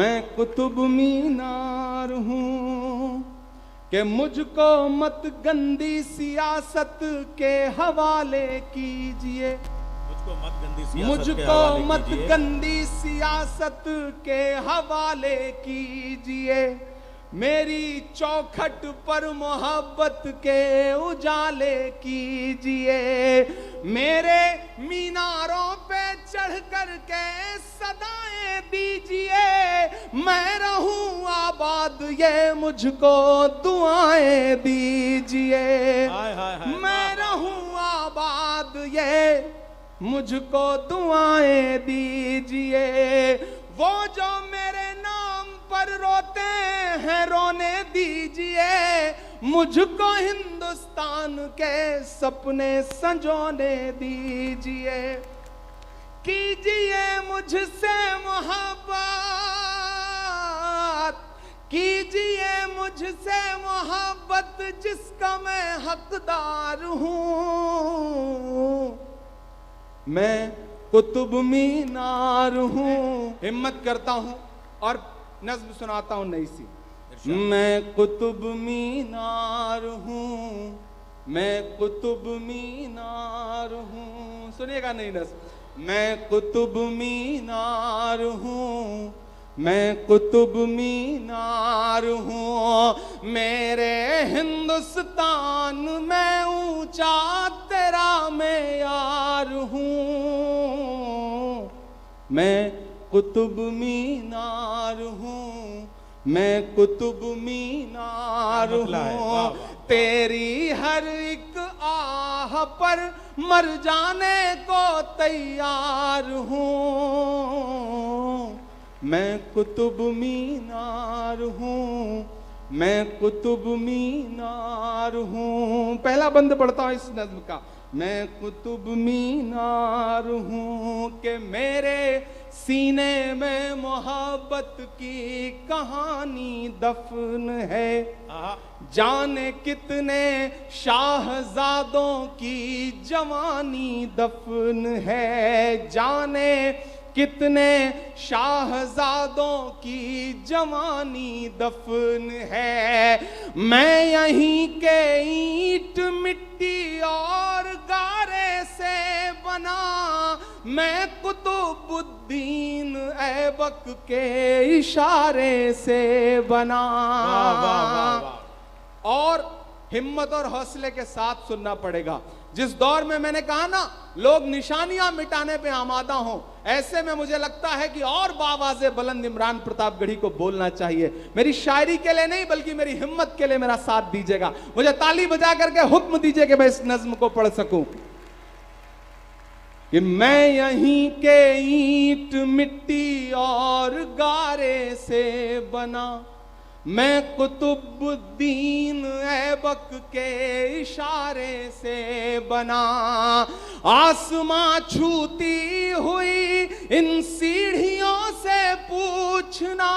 मैं कुतुब मीनार हूँ कि मुझको मत गंदी सियासत के हवाले कीजिए, मुझको मत गंदी सियासत के हवाले कीजिए, मेरी चौखट पर मोहब्बत के उजाले कीजिए, मेरे मीनारों पे चढ़ कर के सदाएं दीजिए, मैं रहूं आबाद ये मुझको दुआएं दीजिए, मैं रहूं आबाद ये मुझको दुआएं दीजिए, वो जो मेरे नाम पर रोते हैं रोने दीजिए, मुझको हिंदुस्तान के सपने संजोने दीजिए, कीजिए मुझसे मोहब्बत, कीजिए मुझसे मोहब्बत जिसका मैं हकदार हूँ, मैं कुतुब मीनार हूँ। हिम्मत करता हूँ और नज़्म सुनाता हूँ नई सी। मैं कुतुब मीनार हूँ, मैं कुतुब मीनार हूँ, सुनिएगा नई नज़्म। मैं कुतुब मीनार हूँ, मैं कुतुब मीनार हूँ, मेरे हिंदुस्तान में ऊंचा तेरा मेयार हूँ, मैं कुतुब मीनार हूँ, मैं कुतुब मीनार हूँ, तेरी हर एक आह पर मर जाने को तैयार हूँ, मैं कुतुब मीनार हूँ, मैं कुतुब मीनार हूँ। पहला बंद पढ़ता हूँ इस नज़्म का। मैं कुतुब मीनार हूँ कि मेरे सीने में मोहब्बत की कहानी दफन है, जाने कितने शाहजादों की जवानी दफन है, जाने कितने शाहजादों की जवानी दफन है, मैं यहीं के ईंट मिट्टी और गारे से बना, मैं कुतुबुद्दीन ऐबक के इशारे से बना। वाह वाह वाह वाह। और हिम्मत और हौसले के साथ सुनना पड़ेगा। जिस दौर में मैंने कहा ना लोग निशानियां मिटाने पे आमादा हों, ऐसे में मुझे लगता है कि और बावाज़े बुलंद इमरान प्रतापगढ़ी को बोलना चाहिए। मेरी शायरी के लिए नहीं बल्कि मेरी हिम्मत के लिए मेरा साथ दीजिएगा, मुझे ताली बजा करके हुक्म दीजिए कि मैं इस नज्म को पढ़ सकूं। कि मैं यहीं के ईंट मिट्टी और गारे से बना, मैं कुतुबुद्दीन ऐबक के इशारे से बना, आसमां छूती हुई इन सीढ़ियों से पूछना,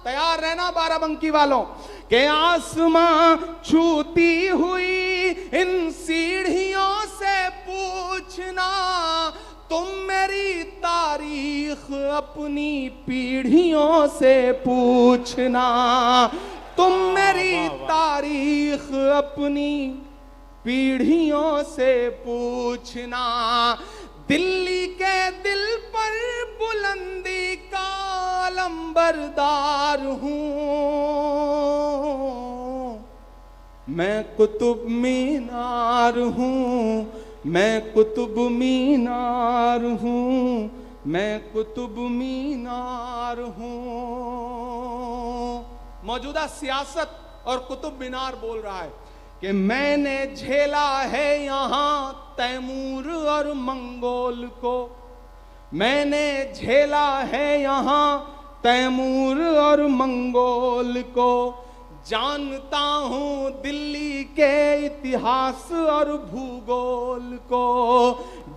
तैयार रहना बाराबंकी वालों, के आसमां छूती हुई इन सीढ़ियों से पूछना, तुम मेरी तारीख अपनी पीढ़ियों से पूछना, तुम मेरी तारीख अपनी पीढ़ियों से पूछना, दिल्ली के दिल पर बुलंदी का अलंबरदार हूँ, मैं कुतुब मीनार हूँ, मैं कुतुब मीनार हूँ, मैं कुतुब मीनार हूँ। मौजूदा सियासत और कुतुब मीनार बोल रहा है कि मैंने झेला है यहाँ तैमूर और मंगोल को, मैंने झेला है यहाँ तैमूर और मंगोल को, जानता हूँ दिल्ली के इतिहास और भूगोल को,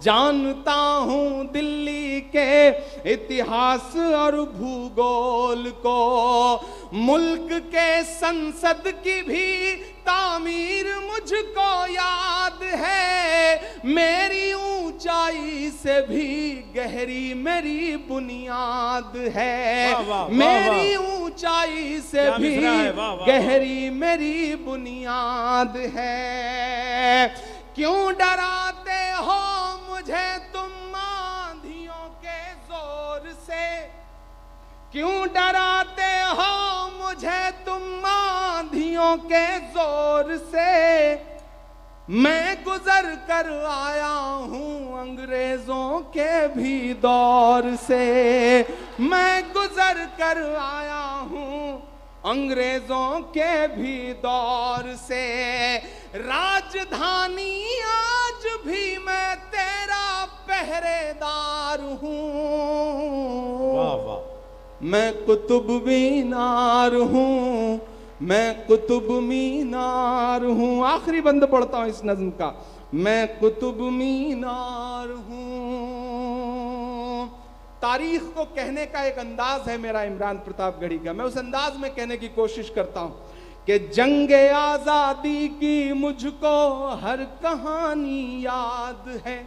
जानता हूँ दिल्ली के इतिहास और भूगोल को, मुल्क के संसद की भी तामीर मुझको याद है, मेरी ऊंचाई ऊंचाई से भी गहरी मेरी बुनियाद है। वाह, वाह, वाह, मेरी ऊंचाई से क्या भी मिसरा है, वाह, वाह, गहरी मेरी बुनियाद है। क्यों डराते हो मुझे तुम आंधियों के जोर से, क्यों डराते हो मुझे तुम आंधियों के जोर से। मैं गुजर कर आया हूं अंग्रेजों के भी दौर से, मैं गुजर कर आया हूं अंग्रेजों के भी दौर से। राजधानी आज भी मैं तेरा पहरेदार हूं। वाह वाह, मैं कुतुब मीनार हूं, मैं कुतुब मीनार हूं। आखिरी बंद पढ़ता हूं इस नज्म का। मैं कुतुब मीनार हूं। तारीख को कहने का एक अंदाज है मेरा इमरान प्रतापगढ़ी का। मैं उस अंदाज में कहने की कोशिश करता हूं कि जंगे आजादी की मुझको हर कहानी याद है।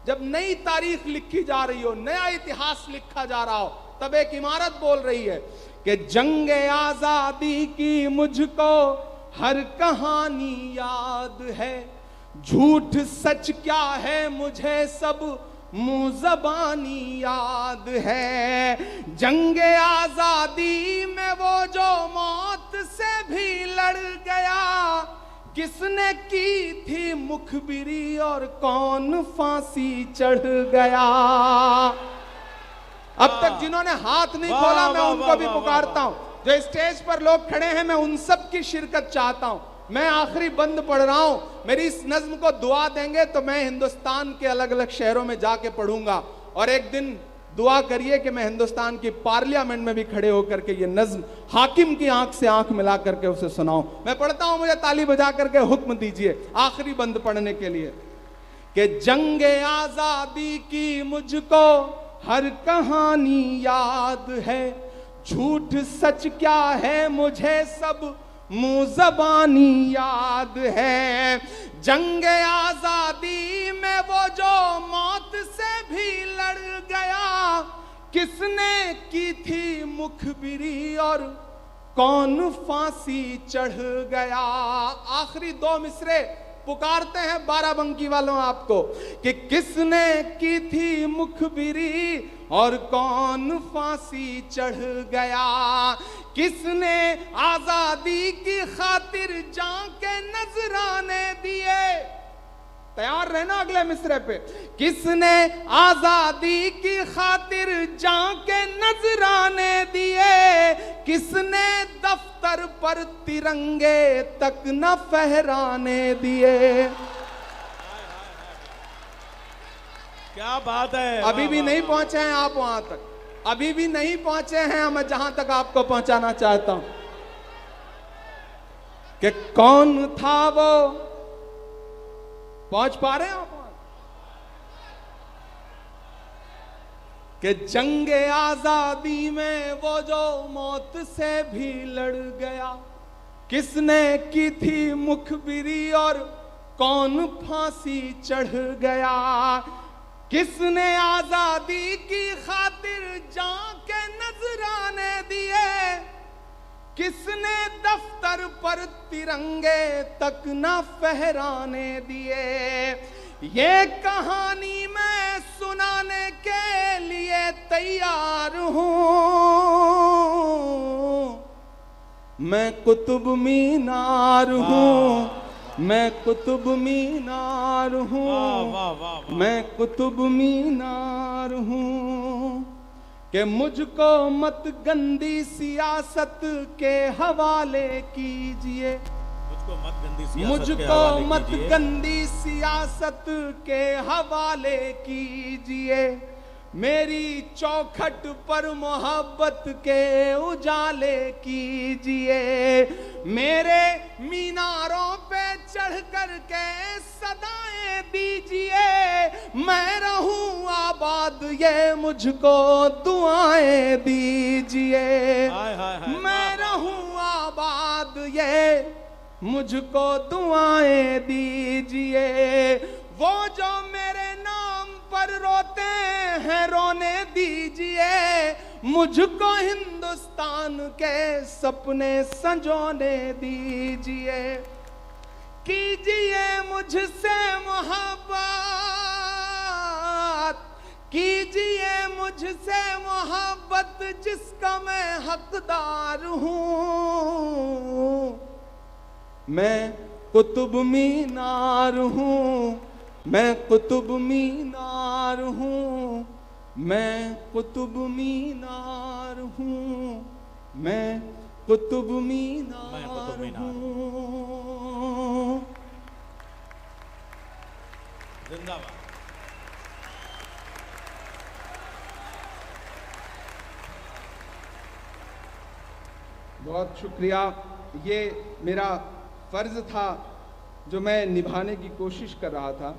जब नई तारीख लिखी जा रही हो, नया इतिहास लिखा जा रहा हो, तब एक इमारत बोल रही है कि जंगे आजादी की मुझको हर कहानी याद है। झूठ सच क्या है मुझे सब मुंह ज़बानी याद है। जंगे आजादी में वो जो मौत से भी लड़ गया, किसने की थी मुखबिरी और कौन फांसी चढ़ गया। अब तक जिन्होंने हाथ नहीं खोला मैं उनको भी पुकारता हूं। जो स्टेज पर लोग खड़े हैं मैं उन सब की शिरकत चाहता हूं। मैं आखिरी बंद पढ़ रहा हूं। मेरी इस नज्म को दुआ देंगे तो मैं हिंदुस्तान के अलग अलग शहरों में जाके पढ़ूंगा, और एक दिन दुआ करिए कि मैं हिंदुस्तान की पार्लियामेंट में भी खड़े होकर के ये नज्म हाकिम की आंख से आंख मिला करके उसे सुनाऊं। मैं पढ़ता हूं, मुझे ताली बजा करके हुक्म दीजिए आखिरी बंद पढ़ने के लिए कि जंगे आजादी की मुझको हर कहानी याद है। झूठ सच क्या है मुझे सब मुंह ज़बानी याद है। जंगे आजादी में वो जो मौत से भी लड़ गया, किसने की थी मुखबिरी और कौन फांसी चढ़ गया। आखिरी दो मिसरे पुकारते हैं बाराबंकी वालों आपको कि किसने की थी मुखबिरी और कौन फांसी चढ़ गया। किसने आजादी की खातिर जान के नजराने दिए। तैयार रहना अगले मिसरे पे। किसने आजादी की खातिर जान के नजराने दिए, किसने दफ्तर पर तिरंगे तक न फहराने दिए। क्या बात है। अभी भी नहीं पहुंचे हैं आप वहां तक, अभी भी नहीं पहुंचे हैं मैं जहां तक आपको पहुंचाना चाहता हूं कि कौन था वो। पहुंच पा रहे हैं आप वहां कि जंगे आजादी में वो जो मौत से भी लड़ गया, किसने की थी मुखबिरी और कौन फांसी चढ़ गया। किसने आजादी की खातिर जान के नजराने दिए, किसने दफ्तर पर तिरंगे तक न फहराने दिए। ये कहानी मैं सुनाने के लिए तैयार हूं। मैं कुतुब मीनार हूं, मैं कुतुब मीनार हूं, मैं कुतुब मीनार हूं। कि मुझको मत गंदी सियासत के हवाले कीजिए, मुझको मत गंदी सियासत के हवाले कीजिए। मेरी चौखट पर मोहब्बत के उजाले कीजिए। मेरे मीनारों पे चढ़ कर के सदाएं दीजिए। मैं रहूं आबाद ये मुझको दुआएं दीजिए। मैं रहूं आबाद ये मुझको दुआएं दीजिए। वो जो मेरे नाम रोते हैं रोने दीजिए, मुझको हिंदुस्तान के सपने संजोने दीजिए। कीजिए मुझसे मोहब्बत, कीजिए मुझसे मोहब्बत, जिसका मैं हकदार हूँ। मैं कुतुब मीनार हूँ, मैं कुतुब मीनार हूँ, मैं कुतुब मीनार हूँ, मैं कुतुब मीनार हूँ। जिंदाबाद। बहुत शुक्रिया। ये मेरा फर्ज था जो मैं निभाने की कोशिश कर रहा था।